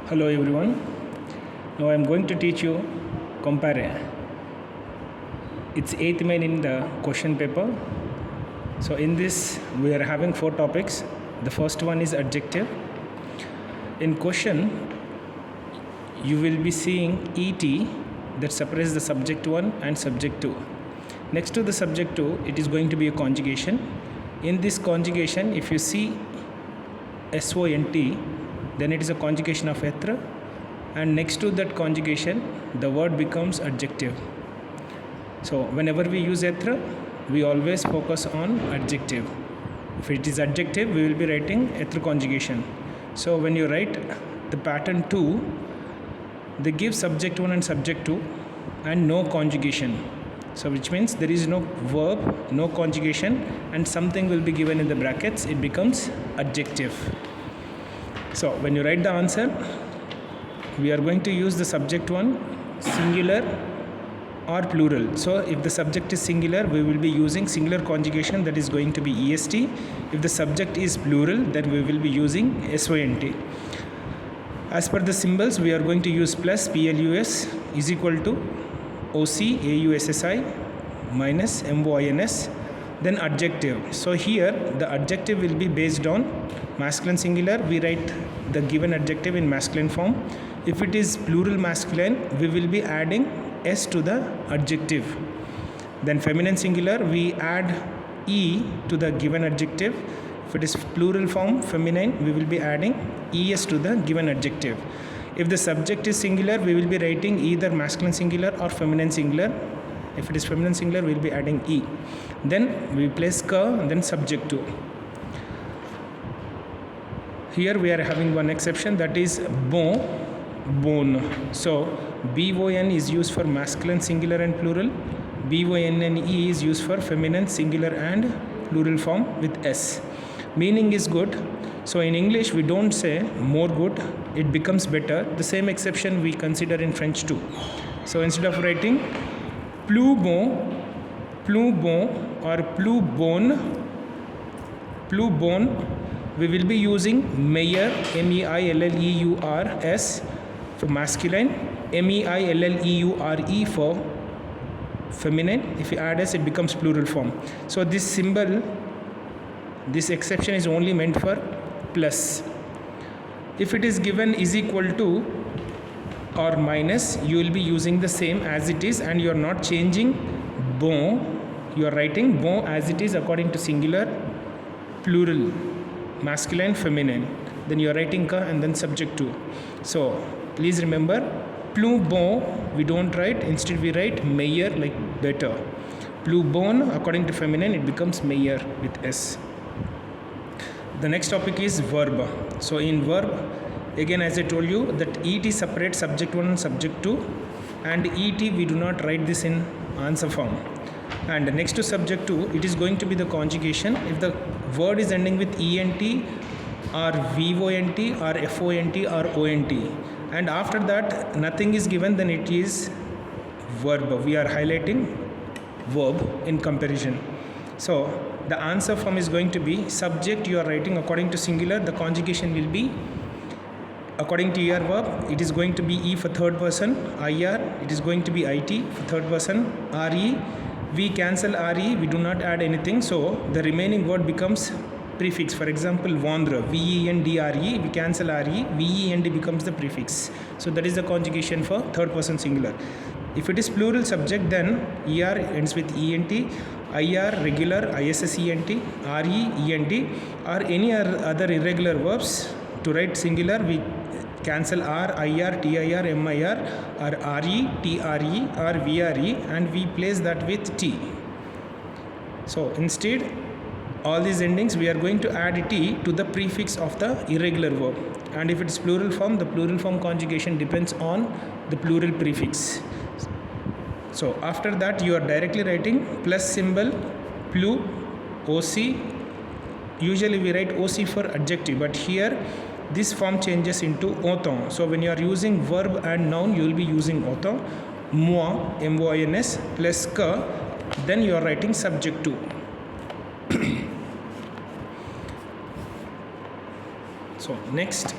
Hello everyone. Now I am going to teach you Comparez. It's 8th main in the question paper. So in this we are having 4 topics. The first one is adjective. In question you will be seeing ET that separates the subject 1 and subject 2. Next to the subject 2 it is going to be a conjugation. In this conjugation if you see SONT, then it is a conjugation of etre, and next to that conjugation the word becomes adjective. So whenever we use etre we always focus on adjective. If it is adjective we will be writing etre conjugation. So when you write the pattern 2, they give subject 1 and subject 2 and no conjugation. So which means there is no verb, no conjugation, and something will be given in the brackets. It becomes adjective. So when you write the answer, we are going to use the subject 1 singular or plural. So if the subject is singular, we will be using singular conjugation, that is going to be est. If the subject is plural, then we will be using sont. As per the symbols, we are going to use plus plus is equal to OC AUSSI minus MOINS, then adjective. So here the adjective will be based on masculine singular. We write the given adjective in masculine form. If it is plural masculine, we will be adding S to the adjective. Then feminine singular, we add E to the given adjective. If it is plural form feminine, we will be adding ES to the given adjective. If the subject is singular, we will be writing either masculine singular or feminine singular. If it is feminine singular, we will be adding E. Then we place ka, then subject to. Here we are having one exception, that is bon, bone. So BON is used for masculine singular and plural. BONNE is used for feminine singular and plural form with S. Meaning is good. So in English we don't say more good, it becomes better. The same exception we consider in French too. So instead of writing plus bon or plus bonne, we will be using meilleur, MEILLEURS for masculine, MEILLEURE for feminine. If you add S, it becomes plural form. So this symbol, this exception is only meant for plus. If it is given is equal to or minus, you will be using the same as it is, and you are not changing bon. You are writing bon as it is according to singular, plural, masculine, feminine. Then you are writing ka and then subject to. So please remember, plus bon we don't write, instead we write meilleur, like better. Plus bonne according to feminine, it becomes meilleur with S. The next topic is verb. So in verb, again as I told you that ET separates subject 1 and subject 2, and ET we do not write this in answer form. And next to subject 2, it is going to be the conjugation. If the word is ending with ENT or VONT or FONT or ONT, and after that nothing is given, then it is verb. We are highlighting verb in comparison. So the answer form is going to be subject, you are writing according to singular, the conjugation will be according to your verb. It is going to be E for third person, IR, it is going to be IT for third person, RE, we cancel RE, we do not add anything, so the remaining word becomes prefix. For example, vendre, VENDRE, we cancel RE, VEND becomes the prefix. So that is the conjugation for third person singular. If it is plural subject, then ER ends with ENT, IR regular, ISSENT, RE ENT, or any other irregular verbs. To write singular, we cancel R, IR, TIR, MIR, or RE, TRE, or VRE, and we place that with T. So instead, all these endings we are going to add T to the prefix of the irregular verb. And if it is plural form, the plural form conjugation depends on the plural prefix. So after that you are directly writing plus symbol, plus, OC. Usually we write OC for adjective, but here this form changes into autant. So when you are using verb and noun, you will be using autant. Moi, MOINS plus que, then you are writing subject to. So next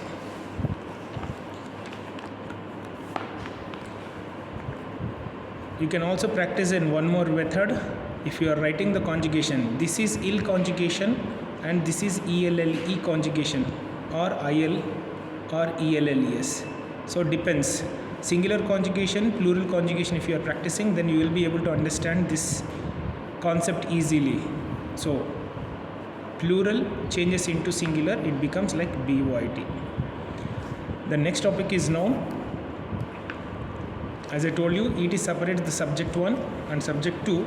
You can also practice in one more method. If you are writing the conjugation, this is ill conjugation and this is ELLE conjugation, or IL or ELLES. So depends. Singular conjugation, plural conjugation, if you are practicing, then you will be able to understand this concept easily. So plural changes into singular, it becomes like BYT. The next topic is noun. As I told you, it separates the subject 1 and subject 2.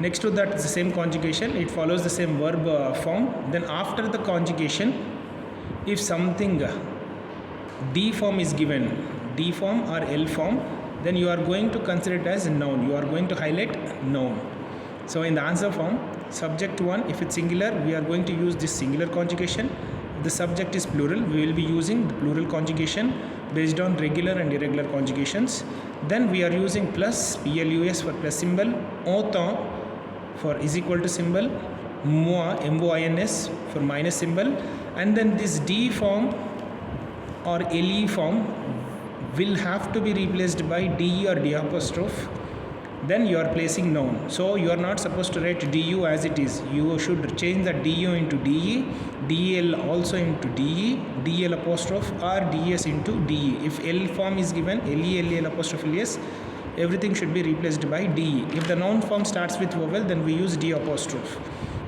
Next to that is the same conjugation, it follows the same verb form. Then after the conjugation, if something D form is given, D form or L form, then you are going to consider it as a noun. You are going to highlight noun. So in the answer form, subject 1, if it's singular, we are going to use this singular conjugation. If the subject is plural, we will be using the plural conjugation based on regular and irregular conjugations. Then we are using plus, plus for plus symbol, autant for is equal to symbol, moins, moins for minus symbol, and then this D form or LE form will have to be replaced by DE or D apostrophe. Then you are placing noun. So you are not supposed to write DU as it is. You should change the DU into DE, DL also into DE, DL apostrophe or DS into DE. If L form is given, LE, LL apostrophe LS, everything should be replaced by DE. If the noun form starts with vowel, then we use D apostrophe.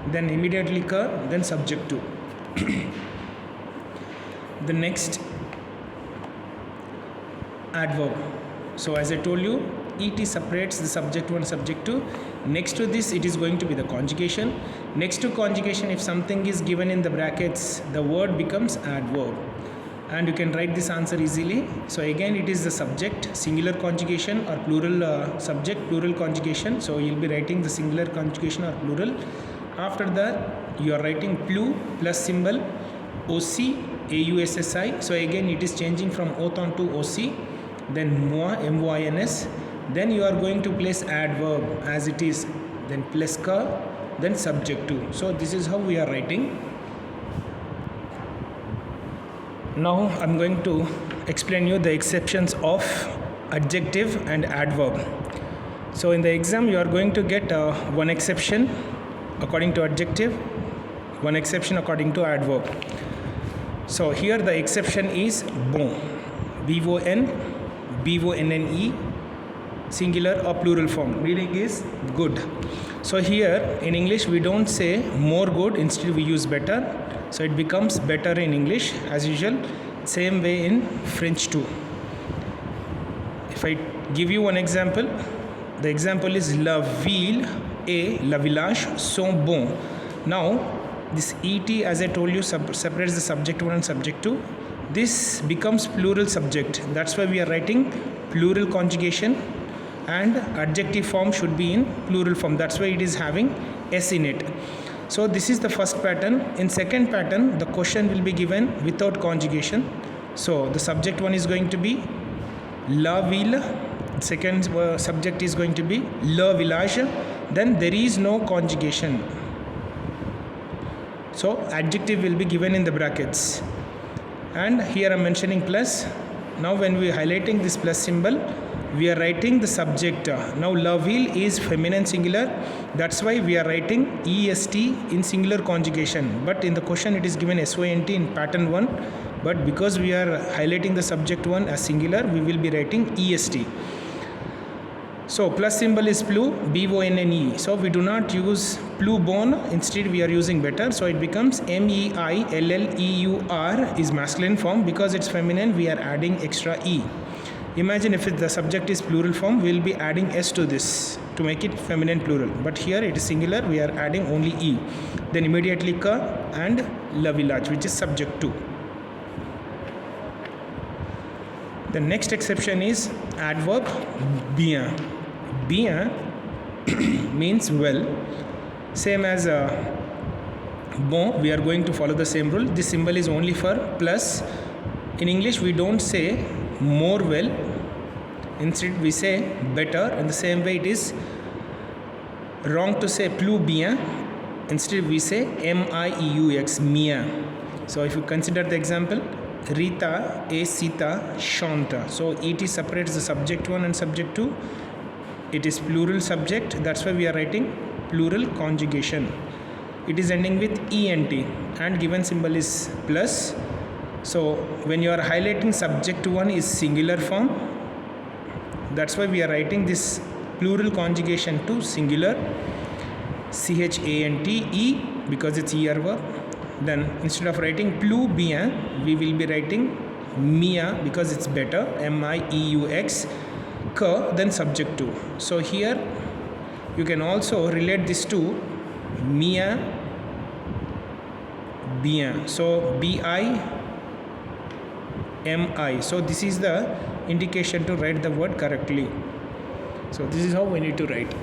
Then immediately then subject to. The next, adverb. So as I told you, ET separates the subject 1, subject 2. Next to this, it is going to be the conjugation. Next to conjugation, if something is given in the brackets, the word becomes adverb. And you can write this answer easily. So again, it is the subject, singular conjugation or plural subject, plural conjugation. So you'll be writing the singular conjugation or plural. After that, you are writing plu plus symbol, OC, AUSSI. So again, it is changing from autant to OC. Then moi, MOINS. Then you are going to place adverb as it is, then plus ka, then subject to. So this is how we are writing. Now I'm going to explain you the exceptions of adjective and adverb. So in the exam you are going to get one exception according to adjective, one exception according to adverb. So here the exception is bon, BON, BONNE, singular or plural form. Meaning is good. So here in English we don't say more good, instead we use better. So it becomes better in English as usual. Same way in French too. If I give you one example, the example is la ville et la village sont bons. Now this ET, as I told you, separates the subject 1 and subject 2. This becomes plural subject. That's why we are writing plural conjugation, and adjective form should be in plural form. That's why it is having S in it. So this is the first pattern. In second pattern, the question will be given without conjugation. So the subject 1 is going to be la ville, second subject is going to be le village, then there is no conjugation. So adjective will be given in the brackets, and here I am mentioning plus. Now when we are highlighting this plus symbol, we are writing the subject. Now la ville is feminine singular, that's why we are writing EST in singular conjugation, but in the question it is given SONT in pattern 1, but because we are highlighting the subject 1 as singular, we will be writing EST. So plus symbol is plu, BONNE. So we do not use plu bon, instead we are using better. So it becomes MEILLEUR is masculine form. Because it's feminine, we are adding extra E. Imagine if the subject is plural form, we will be adding S to this to make it feminine plural. But here it is singular, we are adding only E. Then immediately ka and la village, which is subject to. The next exception is adverb bien. Bien means well. Same as bon, we are going to follow the same rule. This symbol is only for plus. In English we don't say more well, instead we say better. In the same way it is wrong to say plus bien, instead we say MIEUX, mien. So if you consider the example, Rita et Sita chante. So ET separates the subject 1 and subject 2. it is plural subject, that's why we are writing plural conjugation. It is ending with ent and given symbol is plus. So when you are highlighting subject 1 is singular form, that's why we are writing this plural conjugation to singular, chante, because it's er verb. Then instead of writing plus bien, we will be writing mia because it's better, mieux, que, then subject 2. So here you can also relate this to mia bien. So bi mi. So this is the indication to write the word correctly. So this is how we need to write.